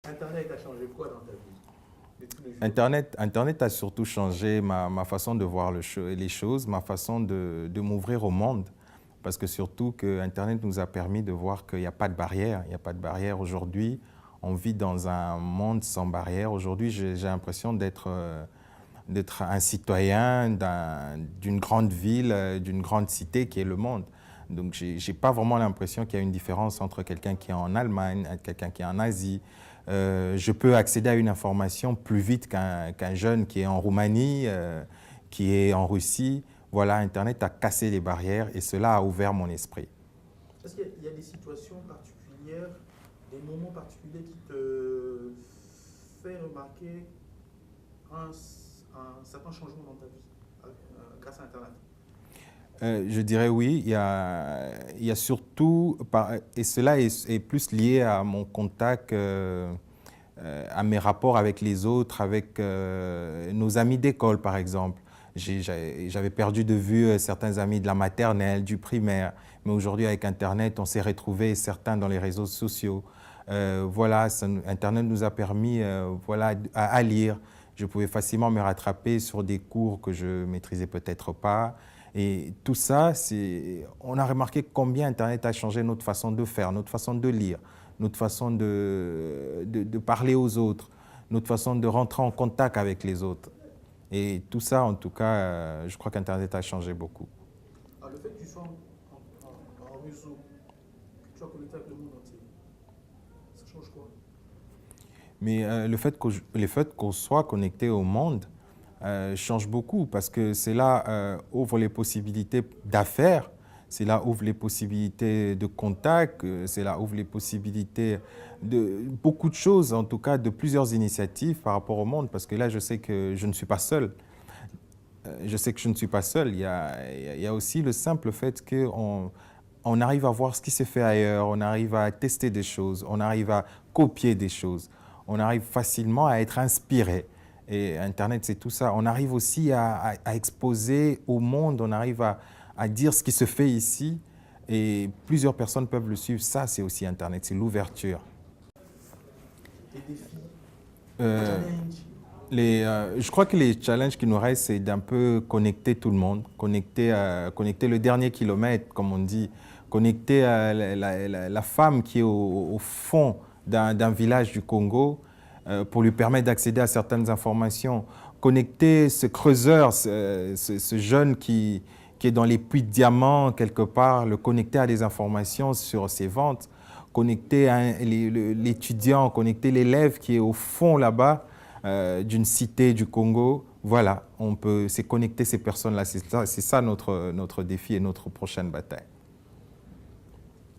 Internet a changé quoi dans ta vie de tous les jours? Internet a surtout changé ma façon de voir les choses, ma façon de m'ouvrir au monde. Parce que surtout que Internet nous a permis de voir qu'il n'y a pas de barrière. Il n'y a pas de barrière aujourd'hui. On vit dans un monde sans barrière. Aujourd'hui, j'ai l'impression d'être un citoyen d'une grande ville, d'une grande cité qui est le monde. Donc, je n'ai pas vraiment l'impression qu'il y a une différence entre quelqu'un qui est en Allemagne et quelqu'un qui est en Asie. Je peux accéder à une information plus vite qu'un jeune qui est en Roumanie, qui est en Russie. Voilà, Internet a cassé les barrières et cela a ouvert mon esprit. Est-ce qu'il y a des situations particulières, des moments particuliers qui te font remarquer un certain changement dans ta vie grâce à Internet? Je dirais oui, il y a surtout, et cela est plus lié à mon contact, à mes rapports avec les autres, avec nos amis d'école par exemple. J'avais perdu de vue certains amis de la maternelle, du primaire, mais aujourd'hui avec Internet, on s'est retrouvés certains dans les réseaux sociaux. Voilà, Internet nous a permis voilà, à lire. Je pouvais facilement me rattraper sur des cours que je maîtrisais peut-être pas. Et tout ça, on a remarqué combien Internet a changé notre façon de faire, notre façon de lire, notre façon de parler aux autres, notre façon de rentrer en contact avec les autres. Et tout ça, en tout cas, je crois qu'Internet a changé beaucoup. Alors, le fait que tu sois en réseau, que tu sois connecté avec le monde entier, ça change quoi? Mais le fait qu'on soit connecté au monde change beaucoup parce que cela ouvre les possibilités d'affaires, cela ouvre les possibilités de contact, cela ouvre les possibilités de beaucoup de choses, en tout cas de plusieurs initiatives par rapport au monde, parce que là, je sais que je ne suis pas seul. Je sais que je ne suis pas seul. Il y a aussi le simple fait on arrive à voir ce qui se fait ailleurs, on arrive à tester des choses, on arrive à copier des choses, on arrive facilement à être inspiré. Et Internet, c'est tout ça. On arrive aussi à exposer au monde, on arrive à dire ce qui se fait ici et plusieurs personnes peuvent le suivre. Ça, c'est aussi Internet, c'est l'ouverture. Tes défis, Euh, challenges. je crois que les challenges qui nous restent, c'est d'un peu connecter tout le monde, connecter le dernier kilomètre, comme on dit, connecter la femme qui est au fond d'un village du Congo pour lui permettre d'accéder à certaines informations, connecter ce creuseur, ce jeune qui est dans les puits de diamants quelque part, le connecter à des informations sur ses ventes, connecter l'étudiant, connecter l'élève qui est au fond là-bas, d'une cité du Congo. Voilà, c'est connecter ces personnes-là. C'est ça notre défi et notre prochaine bataille.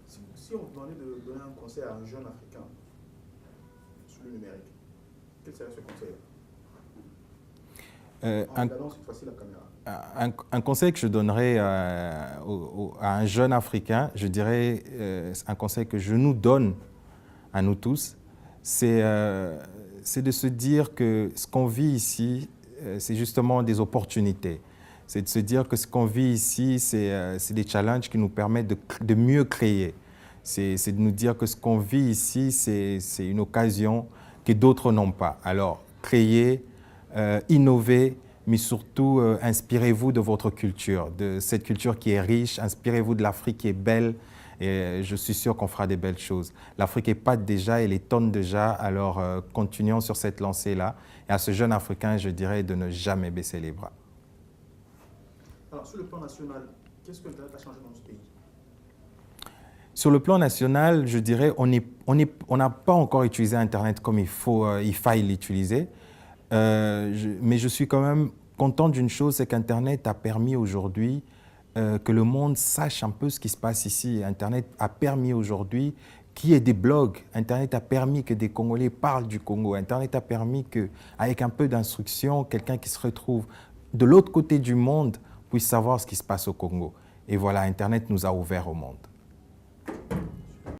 Si on vous demandait de donner un conseil à un jeune Africain sur le numérique, quel serait ce conseil? En regardant cette fois-ci la caméra. Un conseil que je donnerais à un jeune Africain, je dirais un conseil que je nous donne à nous tous, c'est de se dire que ce qu'on vit ici, c'est justement des opportunités. C'est de se dire que ce qu'on vit ici, c'est des challenges qui nous permettent de mieux créer. C'est de nous dire que ce qu'on vit ici, c'est une occasion que d'autres n'ont pas. Alors, créer, innover, mais surtout inspirez-vous de votre culture, de cette culture qui est riche, inspirez-vous de l'Afrique qui est belle, et je suis sûr qu'on fera des belles choses. L'Afrique est pas déjà, elle est tonne déjà, alors continuons sur cette lancée-là. Et à ce jeune Africain, je dirais de ne jamais baisser les bras. Alors, sur le plan national, qu'est-ce que Internet a changé dans ce pays? Sur le plan national, je dirais on n'a pas encore utilisé Internet comme il faille l'utiliser. Mais je suis quand même content d'une chose, c'est qu'Internet a permis aujourd'hui que le monde sache un peu ce qui se passe ici. Internet a permis aujourd'hui qu'il y ait des blogs. Internet a permis que des Congolais parlent du Congo. Internet a permis qu'avec un peu d'instruction, quelqu'un qui se retrouve de l'autre côté du monde puisse savoir ce qui se passe au Congo. Et voilà, Internet nous a ouvert au monde.